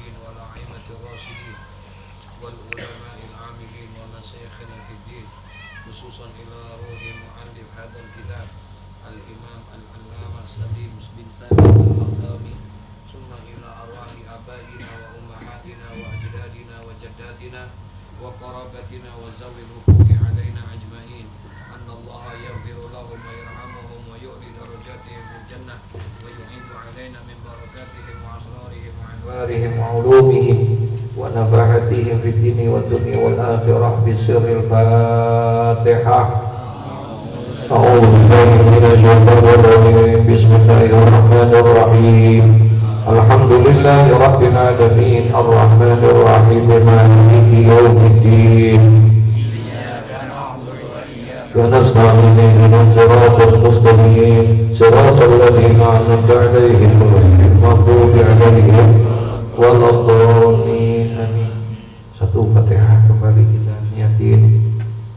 المهديين والأئمة الراشدين والعلماء العاملين ومشايخنا في الدين، خصوصا إلى روح مؤلف هذا الكتاب الإمام العلامة سليم بن سالم الأقدامي، ثم إلى أرواح آبائنا وأمهاتنا وأجدادنا وجداتنا وقرابتنا وذوي الحقوق علينا أجمعين، أن الله يغفر لهم ويرحمهم ويؤلي درجاتهم في الجنة ويعيد علينا من بركاتهم وأسرارهم وأنوارهم وعلومهم ونفعتهم في الدين والدنيا والآخرة بسر الفاتحة. أعوذ بالله من الشيطان الرجيم. بسم الله الرحمن الرحيم. الحمد لله رب العالمين الرحمن الرحيم مالك يوم الدين. ونستعين اهدنا الصراط المستقيم صراط الذين أنعمت عليهم غير المغضوب عليهم ولا الضالين. Amin. Satu Fatihah kembali kita niatin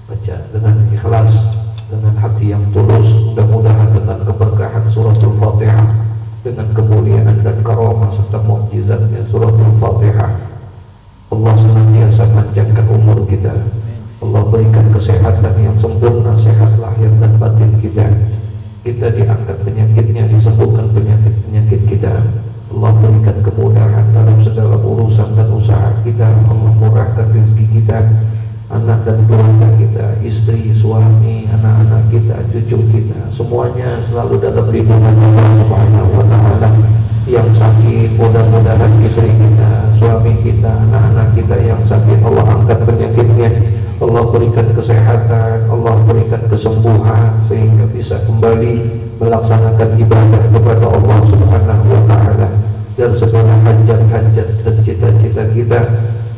baca dengan ikhlas, dengan hati yang tulus, mudah-mudahan dengan keberkahan suratul Fatihah, dengan kemuliaan dan karamah serta mukjizatnya suratul Fatihah, Allah senantiasa panjangkan umur kita, Allah berikan kesehatan yang sempurna, sehat lahir dan batin kita diangkat penyakitnya, disembuhkan penyakit kita, Allah berikan kemudahan dalam segala urusan dan usaha kita, Allah murahkan rezeki kita, anak dan keluarga kita, istri, suami, anak-anak kita, cucu kita, semuanya selalu dalam lindungan Allah Subhanahu wa Ta'ala. Yang sakit, mudah-mudahan istri kita, suami kita, anak-anak kita yang sakit, Allah angkat penyakitnya, Allah berikan kesehatan, Allah berikan kesembuhan sehingga bisa kembali melaksanakan ibadah kepada Allah Subhanahu wa Ta'ala, dan segala hajat-hajat dan cita-cita kita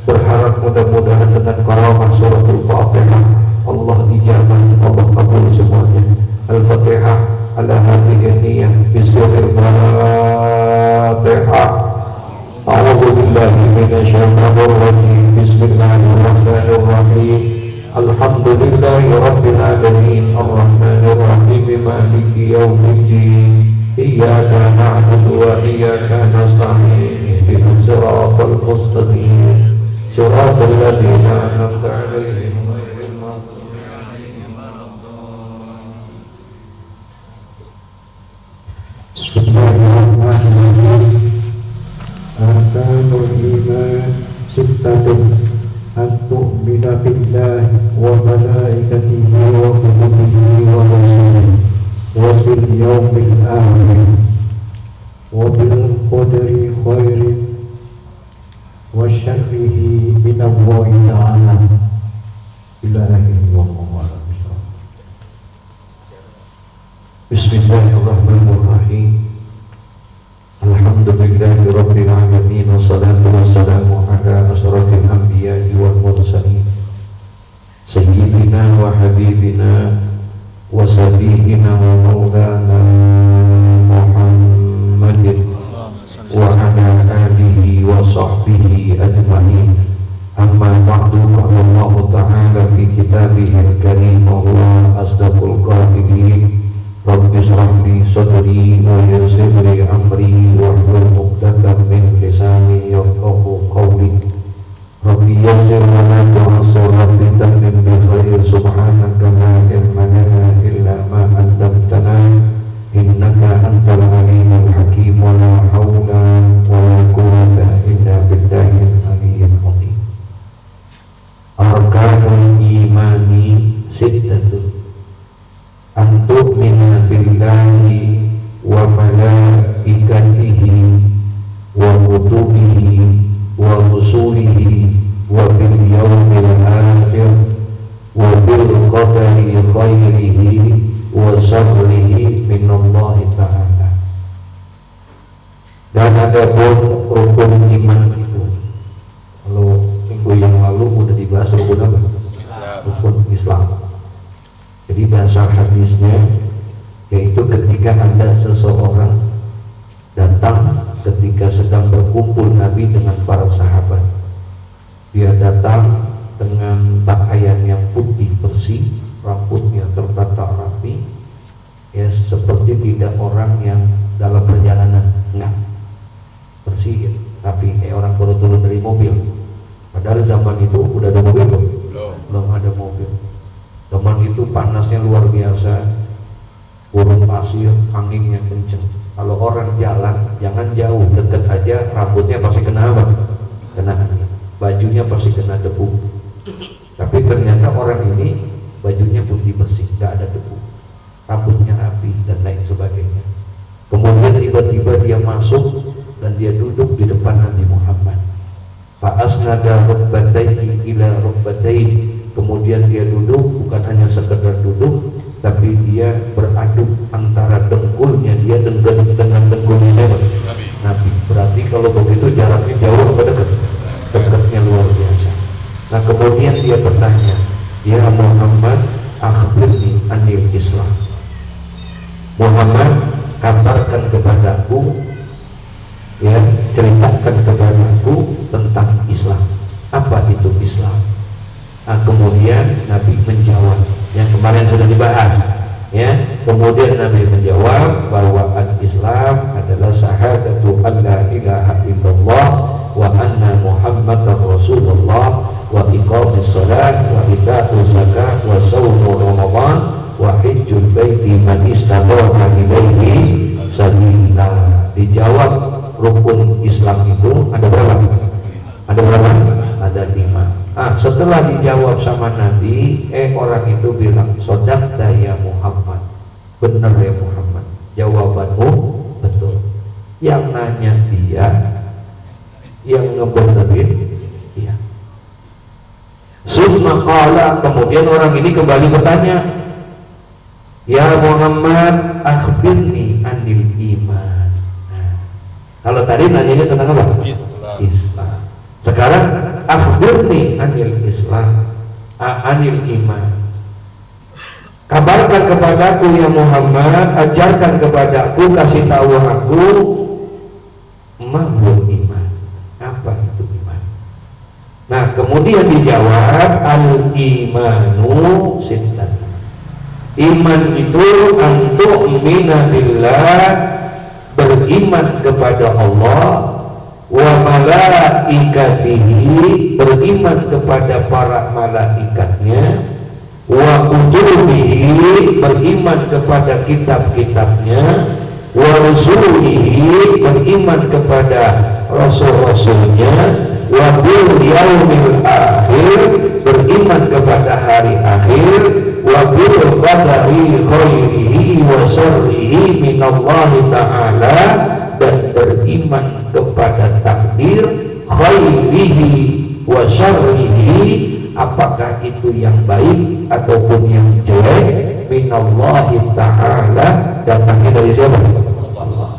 berharap mudah-mudahan dengan karamah suratul Fatihah Allah ijabah, Allah kabul semuanya. Al-Fatihah ala hadhihi niyyah bismillahil Fatihah. A'udzu billahi minasyaitonir rajim. Bismillahirrahmanirrahim. Alhamdulillahi rabbil alamin arrahmanir rahim maliki yaumiddin. Iyyaka na'budu wa iyyaka nasta'in ihdinas siratal mustaqim siratal ladzina an'amta 'alaihim ghairil maghdubi 'alaihim waladdallin. Bismillahirrahmanirrahim. Arkanul iman sittatun an tu'mina billahi wa malaikatihi wa kutubihi wa rusulihi wa bil yawmil akhir wa bil qadri khairin wa syarrihi minallahi ta'ala ila akhir wa qawala. Bismillahirrahmanirrahim. Alhamdulillahi rabbil alamin wassalatu wassalamu ala asrafil anbiya'i wal mursalin sayyidina wa habibina wa sayyidina wa maulana Muhammadin wa ala alihi wa sahbihi ajma'in. Amma ba'du, qala Allah ta'ala fi kitabihil karim wa huwa asdaqul qailin. Rabbi shrah li sadri wa yassir li amri wahlul 'uqdatam min lisani yafqahu qawli. Rabbi yassir wa la tu'assir, Rabbi tammim bi khair. Subhanaka la ilma lana illa ma 'allamtana innaka antal alimul hakim. Wa la haula wa la quwwata illa billahil aliyyil azim. Arkanul imani sittatun an tu'mina billahi wa malaikatihi wa kutubihi wa rusulihi wa bil yawmil akhir wa bil qadari khairihi wa syarrihi minallahi ta'ala. Dan ada pun rukun iman itu, kalau minggu yang lalu udah dibahas rukun apa? Rukun Islam. Jadi bahasa hadisnya yaitu ketika ada seseorang datang ketika sedang berkumpul Nabi dengan para sahabat, dia datang dengan pakaian yang putih bersih, rambutnya tertata rapi, ya seperti tidak orang yang dalam perjalanan, enggak, bersih, rapi, kayak orang baru turun dari mobil. Padahal zaman itu udah ada mobil belum? Belum ada mobil. Zaman itu panasnya luar biasa, gurun pasir, anginnya kenceng. Kalau orang jalan jangan jauh, dekat aja rambutnya pasti kena apa? Kena angin. Bajunya pasti kena debu. Tapi ternyata orang ini bajunya putih bersih, nggak ada debu, rambutnya rapi dan lain sebagainya. Kemudian tiba-tiba dia masuk dan dia duduk di depan Nabi Muhammad. Fa'asnada rukbatayhi ila rukbatayhi. Kemudian dia duduk, bukan hanya sekedar duduk, tapi dia beradu antara dengkulnya dia dengan dengkulnya siapa? Nabi. Berarti kalau begitu jaraknya jauh atau dekat? Dekatnya luar biasa. Nah kemudian dia bertanya, ya Muhammad, akhbirni anil Islam. Muhammad, kabarkan kepadaku, ya, ceritakan kepadaku tentang Islam. Apa itu Islam? Nah, kemudian Nabi menjawab yang kemarin sudah dibahas, ya. Kemudian Nabi menjawab bahwa al-Islam adalah syahadatu an la ilaha illallah wa anna Muhammadar Rasulullah wa iqamis shalah wa ita'uz zakat wa shaum Ramadan wa hajjul baiti man istata'a ilaihi sabila. Dijawab rukun Islam itu ada berapa? Ada berapa? Ada 5. Setelah dijawab sama Nabi, orang itu bilang, sodaqta ya Muhammad, benar ya Muhammad, jawabanmu betul. Yang nanya dia, yang ngebenerin dia. Summa qala, kemudian orang ini kembali bertanya, ya Muhammad, akhbirni anil iman. Kalau tadi nanyanya tentang apa? Islam. Sekarang akhbirni anil Islam, anil iman. Kabarkan kepadaku ya Muhammad, ajarkan kepadaku, kasih tahu aku mahlul iman. Apa itu iman? Nah kemudian dijawab, al imanu sittah. Iman itu antu'mina billah, beriman kepada Allah, wa malaikatihi, beriman kepada para malaikatnya, wa kutubihi, beriman kepada kitab-kitabnya, wa rusulihi, beriman kepada rasul-rasulnya, wa bil yaumil akhir, beriman kepada hari akhir, wa bil qadari khairihi wa syarrihi minallahi ta'ala, dan beriman kepada takdir khairihi wa syarrihi, apakah itu yang baik ataupun yang jelek, minallahi ta'ala, datangnya dari siapa? Allah.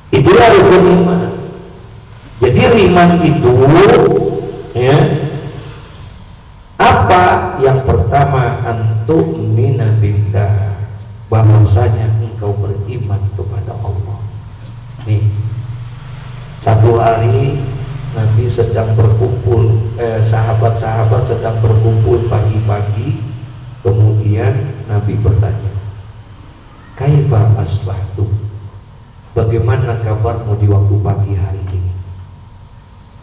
Itulah rukun iman. Jadi iman itu, ya, apa yang pertama, antu'mina billah, bahwasanya engkau beriman kepada Allah. Nih, satu hari Nabi sedang berkumpul, sahabat-sahabat sedang berkumpul pagi-pagi. Kemudian Nabi bertanya, kaifa asbahtum, bagaimana kabarmu di waktu pagi hari ini?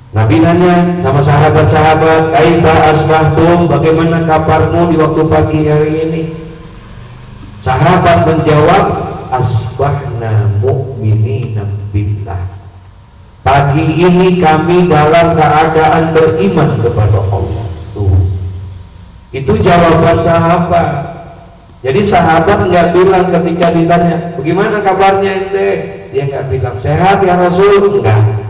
Nabi nanya sama sahabat-sahabat, kaifa asbahtum, bagaimana kabarmu di waktu pagi hari ini? Sahabat menjawab, asbahna mu'minina billah, pagi ini kami dalam keadaan beriman kepada Allah. Tuh, itu jawaban sahabat. Jadi sahabat nggak bilang ketika ditanya, bagaimana kabarnya ente, dia nggak bilang sehat ya Rasul, enggak.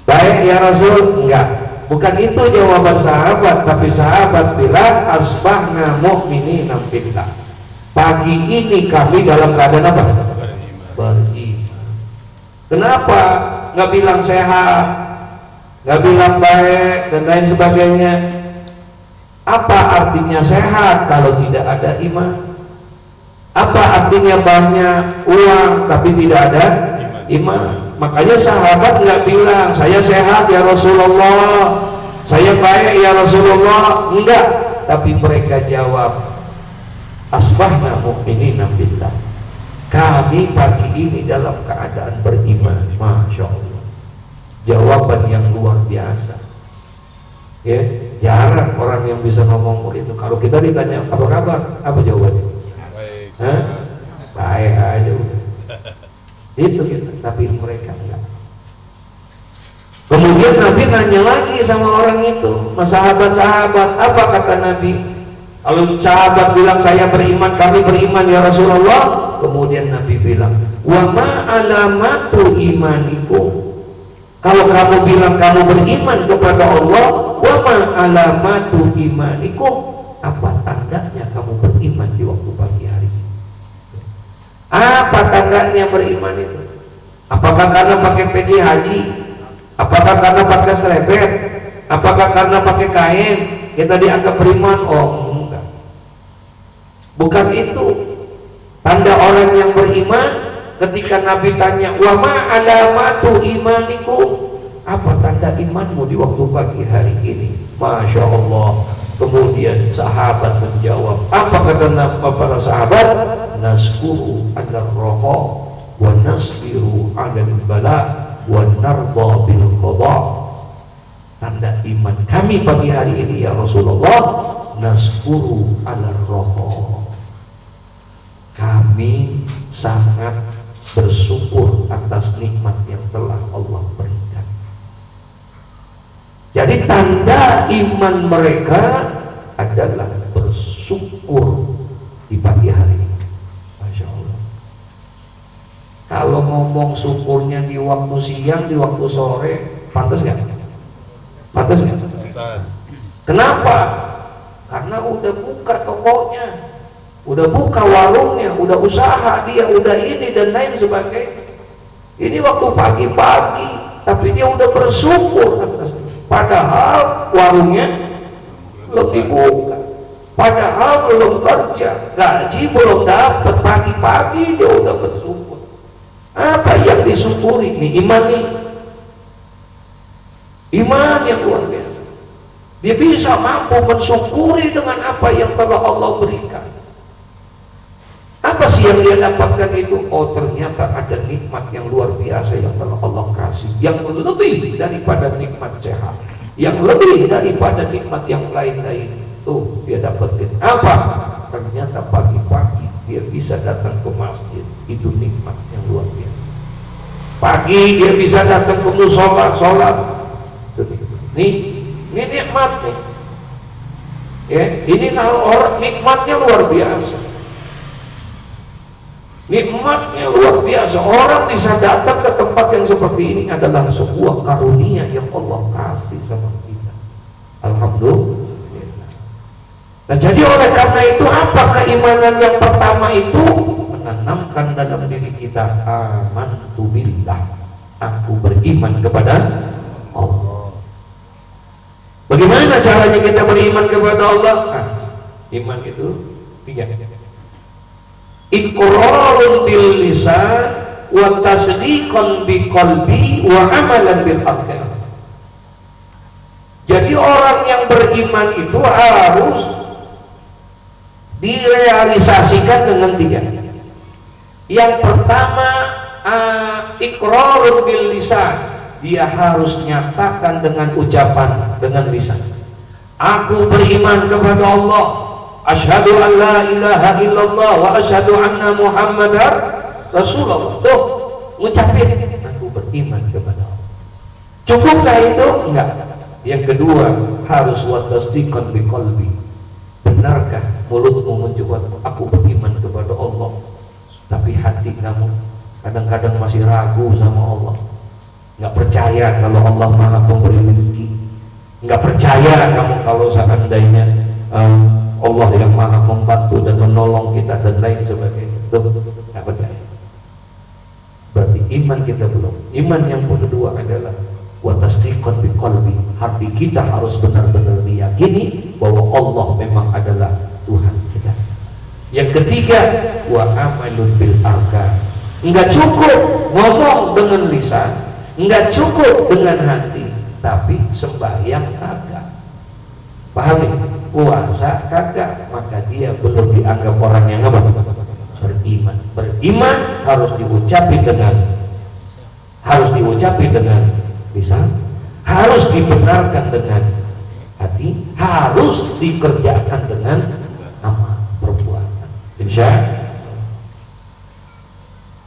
Baik ya Rasul, enggak. Bukan itu jawaban sahabat, tapi sahabat bilang asbahna mu'minina billah, pagi ini kami dalam keadaan apa? Beriman. Kenapa nggak bilang sehat, nggak bilang baik dan lain sebagainya? Apa artinya sehat kalau tidak ada iman? Apa artinya banyak uang tapi tidak ada iman? Makanya sahabat nggak bilang saya sehat ya Rasulullah, saya baik ya Rasulullah, enggak. Tapi mereka jawab, asbahna mu'minina billah, kami pagi ini dalam keadaan beriman. Masya Allah. Ya, jarang orang yang bisa ngomong itu. Kalau kita ditanya apa kabar, apa jawabannya? Baik. Hah? Baik aja udah. Itu kita, tapi mereka enggak. Kemudian Nabi nanya lagi sama orang itu, sahabat-sahabat, apa kata Nabi? Kalau sahabat bilang saya beriman, kami beriman ya Rasulullah. Kemudian Nabi bilang, wa ma alamatu imanikum. Kalau kamu bilang kamu beriman kepada Allah, wa ma alamatu imanikum, apa tandanya kamu beriman di waktu pagi hari? Apa tandanya beriman itu? Apakah karena pakai peci haji? Apakah karena pakai selebet? Apakah karena pakai kain kita dianggap beriman? Oh enggak, bukan itu. Tanda orang yang beriman, ketika Nabi tanya, wa ma alamatu imanikum, apa tanda imanmu di waktu pagi hari ini? Masya Allah. Kemudian sahabat menjawab, apa kata para sahabat? Naskuru ala roha wa nasbiru ala bala wa narda bil qada. Tanda iman kami pagi hari ini ya Rasulullah, naskuru ala roha, kami sangat bersyukur atas nikmat yang telah Allah berikan. Jadi tanda iman mereka adalah bersyukur di pagi hari ini. Masya Allah. Kalau ngomong syukurnya di waktu siang, di waktu sore, pantas nggak? Pantas nggak? Pantas. Kenapa? Karena udah buka tokonya, udah buka warungnya, udah usaha dia, udah ini dan lain sebagainya. Ini waktu pagi-pagi, tapi dia udah bersyukur atas. Padahal warungnya belum dibuka, padahal belum kerja, gaji belum dapat, pagi-pagi dia udah bersyukur. Apa yang disyukuri nih? Iman nih, iman yang luar biasa. Dia bisa mampu mensyukuri dengan apa yang telah Allah berikan. Apa sih yang dia dapatkan itu? Oh, ternyata ada nikmat yang luar biasa yang telah Allah kasih, yang lebih daripada nikmat sehat, yang lebih daripada nikmat yang lain-lain. Tuh dia dapetin apa? Ternyata pagi-pagi dia bisa datang ke masjid, itu nikmat yang luar biasa. Pagi dia bisa datang ke musola, sholat. Ini nikmat nih. Ya, ini orang nikmatnya luar biasa. Nikmatnya luar biasa. Orang bisa datang ke tempat yang seperti ini adalah sebuah karunia yang Allah kasih sama kita. Alhamdulillah. Nah, jadi oleh karena itu apa keimanan yang pertama itu? Menanamkan dalam diri kita amantu billah, aku beriman kepada Allah. Bagaimana caranya kita beriman kepada Allah? Nah, iman itu tiga. Iqrarun bil lisan wa tasdiqan bi qalbi wa amalan bil arkan. Jadi orang yang beriman itu harus direalisasikan dengan tiga. Yang pertama, iqrarun bil lisan, dia harus nyatakan dengan ucapan, dengan lisan. Aku beriman kepada Allah. Asyhadu an la ilaha illallah wa asyhadu anna Muhammadar Rasulullah. Tuh, ngucapin aku beriman kepada Allah. Cukupkah itu? Enggak. Yang kedua, harus wa tasdiqan bi qalbi. Benarkah mulutmu mengucapkan aku beriman kepada Allah, tapi hati kamu kadang-kadang masih ragu sama Allah, nggak percaya kalau Allah Maha Pemberi rezeki, nggak percaya kamu kalau seandainya Allah yang Maha membantu dan menolong kita dan lain sebagainya. Tuh, nggak percaya. Berarti iman kita belum. Iman yang kedua adalah wa tasdiqan bi qalbi. Hati kita harus benar-benar meyakini bahwa Allah memang adalah Tuhan kita. Yang ketiga, wa amalun bil arkan. Enggak cukup ngomong dengan lisan, enggak cukup dengan hati, tapi sembahyang kagak. Paham nih? Puasa kagak, maka dia belum dianggap orang yang apa? Beriman. Beriman harus diucapin dengan lisan, harus dibenarkan dengan hati harus dikerjakan dengan amal perbuatan. Insya Allah.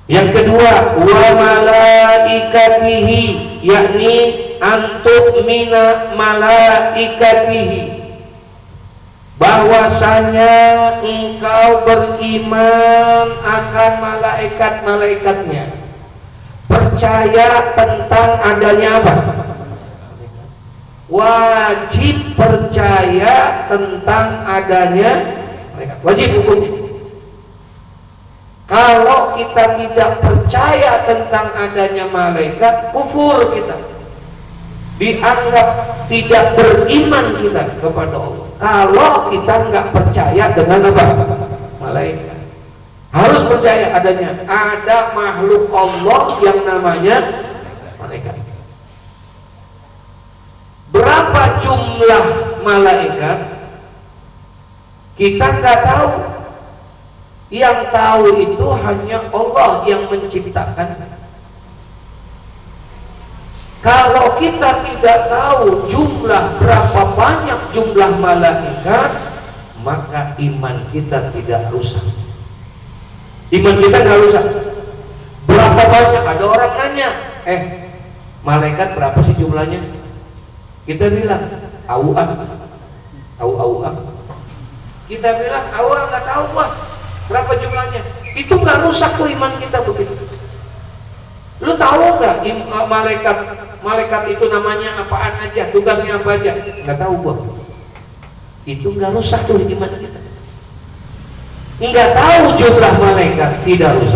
Yang kedua, wa malaikatihi, yakni antuk mina malaikatihi, bahwasanya engkau beriman akan malaikat-malaikatnya, percaya tentang adanya apa? Wajib percaya tentang adanya malaikat, wajib hukumnya. Kalau kita tidak percaya tentang adanya malaikat, kufur kita, dianggap tidak beriman kita kepada Allah. Kalau kita nggak percaya dengan apa? Malaikat. Harus percaya adanya ada makhluk Allah yang namanya malaikat. Berapa jumlah malaikat kita nggak tahu. Yang tahu itu hanya Allah yang menciptakan. Kalau kita tidak tahu berapa banyak jumlah malaikat, maka iman kita tidak rusak. Iman kita nggak rusak. Berapa banyak? Ada orang nanya, malaikat berapa sih jumlahnya? Kita bilang, awam. Kita bilang, awam nggak tahu gua. Berapa jumlahnya? Itu nggak rusak tuh iman kita begitu. Lu tahu nggak malaikat itu namanya apaan aja, tugasnya apa aja? Nggak tahu gua. Itu nggak rusak tuh iman kita. Nggak tahu jumlah malaikat tidak rusak.